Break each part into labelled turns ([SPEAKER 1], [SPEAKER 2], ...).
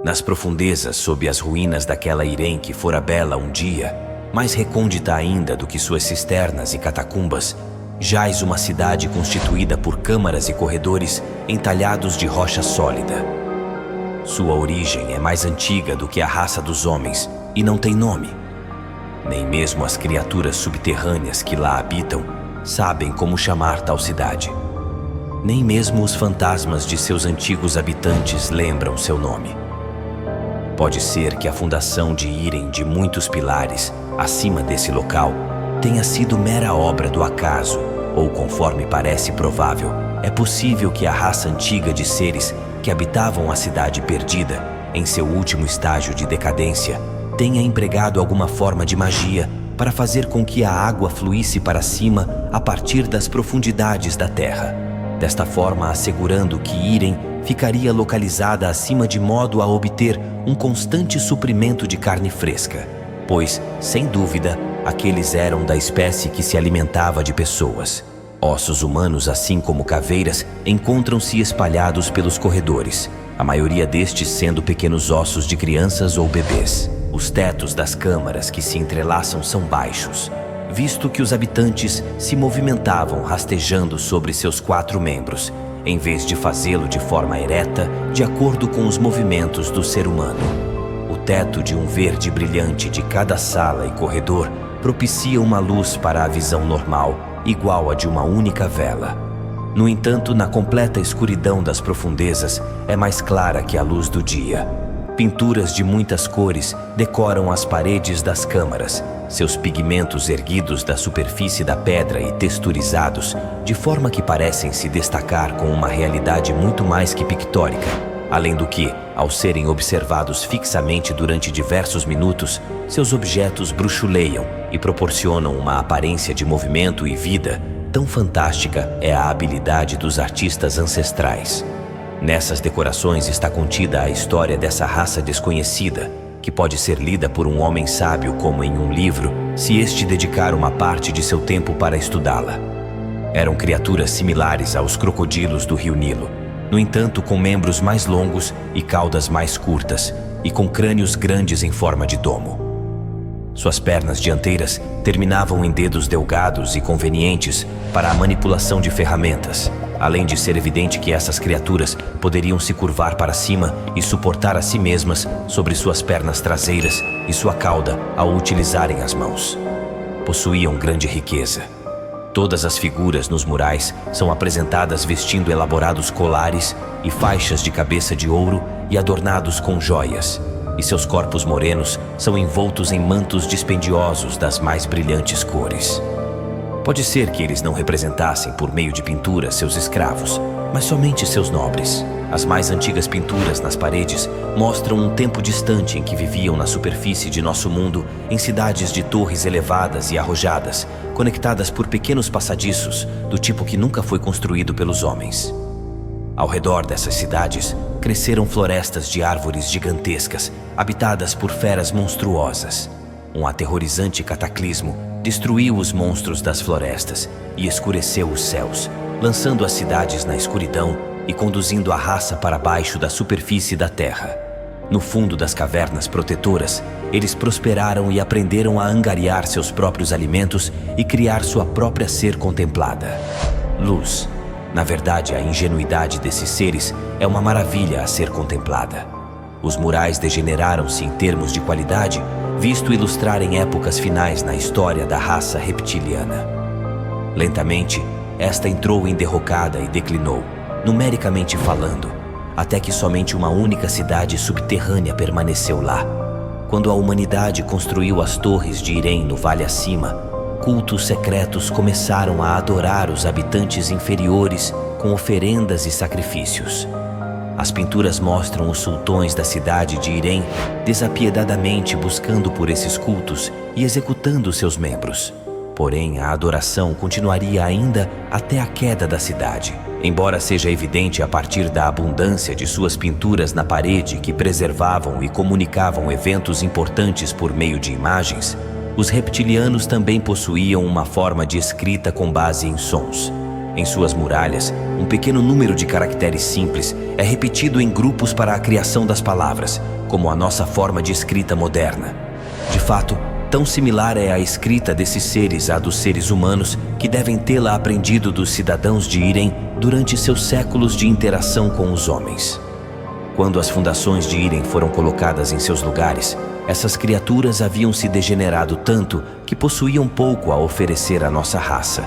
[SPEAKER 1] Nas profundezas, sob as ruínas daquela Irem que fora bela um dia, mais recôndita ainda do que suas cisternas e catacumbas, jaz uma cidade constituída por câmaras e corredores entalhados de rocha sólida. Sua origem é mais antiga do que a raça dos homens e não tem nome. Nem mesmo as criaturas subterrâneas que lá habitam sabem como chamar tal cidade. Nem mesmo os fantasmas de seus antigos habitantes lembram seu nome. Pode ser que a fundação de Irem de muitos pilares acima desse local tenha sido mera obra do acaso, ou conforme parece provável, é possível que a raça antiga de seres que habitavam a cidade perdida, em seu último estágio de decadência, tenha empregado alguma forma de magia para fazer com que a água fluísse para cima a partir das profundidades da terra, desta forma assegurando que Irem ficaria localizada acima de modo a obter um constante suprimento de carne fresca, pois, sem dúvida, aqueles eram da espécie que se alimentava de pessoas. Ossos humanos, assim como caveiras, encontram-se espalhados pelos corredores, a maioria destes sendo pequenos ossos de crianças ou bebês. Os tetos das câmaras que se entrelaçam são baixos, visto que os habitantes se movimentavam rastejando sobre seus 4 membros, em vez de fazê-lo de forma ereta, de acordo com os movimentos do ser humano. O teto de um verde brilhante de cada sala e corredor propicia uma luz para a visão normal, igual a de uma única vela. No entanto, na completa escuridão das profundezas, é mais clara que a luz do dia. Pinturas de muitas cores decoram as paredes das câmaras, seus pigmentos erguidos da superfície da pedra e texturizados, de forma que parecem se destacar com uma realidade muito mais que pictórica, além do que, ao serem observados fixamente durante diversos minutos, seus objetos bruxuleiam e proporcionam uma aparência de movimento e vida. Tão fantástica é a habilidade dos artistas ancestrais. Nessas decorações está contida a história dessa raça desconhecida, que pode ser lida por um homem sábio como em um livro, se este dedicar uma parte de seu tempo para estudá-la. Eram criaturas similares aos crocodilos do rio Nilo, no entanto com membros mais longos e caudas mais curtas, e com crânios grandes em forma de domo. Suas pernas dianteiras terminavam em dedos delgados e convenientes para a manipulação de ferramentas, além de ser evidente que essas criaturas poderiam se curvar para cima e suportar a si mesmas sobre suas pernas traseiras e sua cauda ao utilizarem as mãos. Possuíam grande riqueza. Todas as figuras nos murais são apresentadas vestindo elaborados colares e faixas de cabeça de ouro e adornados com joias, e seus corpos morenos são envoltos em mantos dispendiosos das mais brilhantes cores. Pode ser que eles não representassem por meio de pintura seus escravos, mas somente seus nobres. As mais antigas pinturas nas paredes mostram um tempo distante em que viviam na superfície de nosso mundo, em cidades de torres elevadas e arrojadas, conectadas por pequenos passadiços, do tipo que nunca foi construído pelos homens. Ao redor dessas cidades, cresceram florestas de árvores gigantescas, habitadas por feras monstruosas. Um aterrorizante cataclismo destruiu os monstros das florestas e escureceu os céus, lançando as cidades na escuridão e conduzindo a raça para baixo da superfície da terra. No fundo das cavernas protetoras, eles prosperaram e aprenderam a angariar seus próprios alimentos e criar sua própria ser contemplada. Luz. Na verdade, a ingenuidade desses seres é uma maravilha a ser contemplada. Os murais degeneraram-se em termos de qualidade, visto ilustrarem épocas finais na história da raça reptiliana. Lentamente, esta entrou em derrocada e declinou, numericamente falando, até que somente uma única cidade subterrânea permaneceu lá. Quando a humanidade construiu as torres de Irem no vale acima, cultos secretos começaram a adorar os habitantes inferiores com oferendas e sacrifícios. As pinturas mostram os sultões da cidade de Irem desapiedadamente buscando por esses cultos e executando seus membros. Porém, a adoração continuaria ainda até a queda da cidade. Embora seja evidente a partir da abundância de suas pinturas na parede que preservavam e comunicavam eventos importantes por meio de imagens, os reptilianos também possuíam uma forma de escrita com base em sons. Em suas muralhas, um pequeno número de caracteres simples é repetido em grupos para a criação das palavras, como a nossa forma de escrita moderna. De fato, tão similar é a escrita desses seres à dos seres humanos que devem tê-la aprendido dos cidadãos de Irem durante seus séculos de interação com os homens. Quando as fundações de Irem foram colocadas em seus lugares, essas criaturas haviam se degenerado tanto que possuíam pouco a oferecer à nossa raça,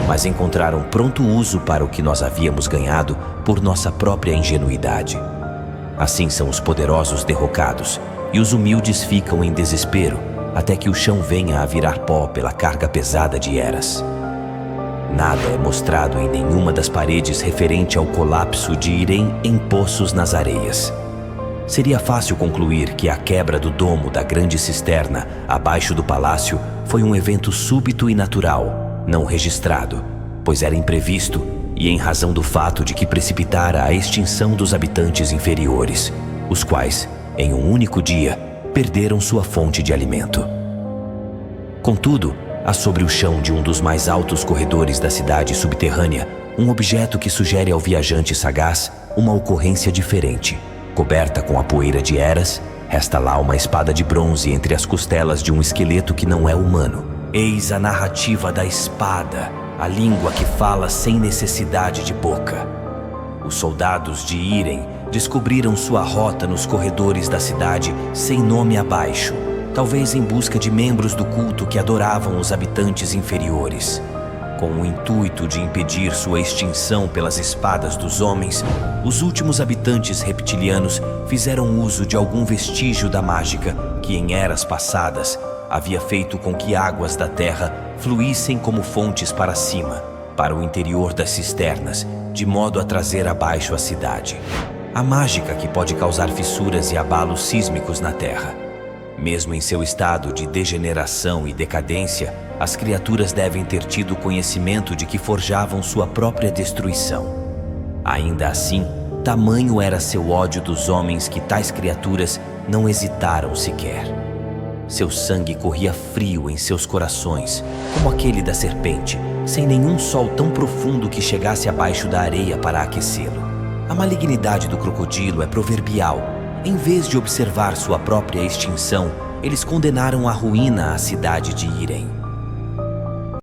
[SPEAKER 1] mas encontraram pronto uso para o que nós havíamos ganhado por nossa própria ingenuidade. Assim são os poderosos derrocados, e os humildes ficam em desespero, até que o chão venha a virar pó pela carga pesada de eras. Nada é mostrado em nenhuma das paredes referente ao colapso de Irem em poços nas areias. Seria fácil concluir que a quebra do domo da grande cisterna abaixo do palácio foi um evento súbito e natural, não registrado, pois era imprevisto e em razão do fato de que precipitara a extinção dos habitantes inferiores, os quais, em um único dia, perderam sua fonte de alimento. Contudo, há sobre o chão de um dos mais altos corredores da cidade subterrânea um objeto que sugere ao viajante sagaz uma ocorrência diferente. Coberta com a poeira de eras, resta lá uma espada de bronze entre as costelas de um esqueleto que não é humano. Eis a narrativa da espada, a língua que fala sem necessidade de boca. Os soldados de Irem descobriram sua rota nos corredores da cidade sem nome abaixo, talvez em busca de membros do culto que adoravam os habitantes inferiores. Com o intuito de impedir sua extinção pelas espadas dos homens, os últimos habitantes reptilianos fizeram uso de algum vestígio da mágica que, em eras passadas, havia feito com que águas da terra fluíssem como fontes para cima, para o interior das cisternas, de modo a trazer abaixo a cidade. A mágica que pode causar fissuras e abalos sísmicos na terra. Mesmo em seu estado de degeneração e decadência, as criaturas devem ter tido conhecimento de que forjavam sua própria destruição. Ainda assim, tamanho era seu ódio dos homens que tais criaturas não hesitaram sequer. Seu sangue corria frio em seus corações, como aquele da serpente, sem nenhum sol tão profundo que chegasse abaixo da areia para aquecê-lo. A malignidade do crocodilo é proverbial. Em vez de observar sua própria extinção, eles condenaram à ruína a cidade de Irem.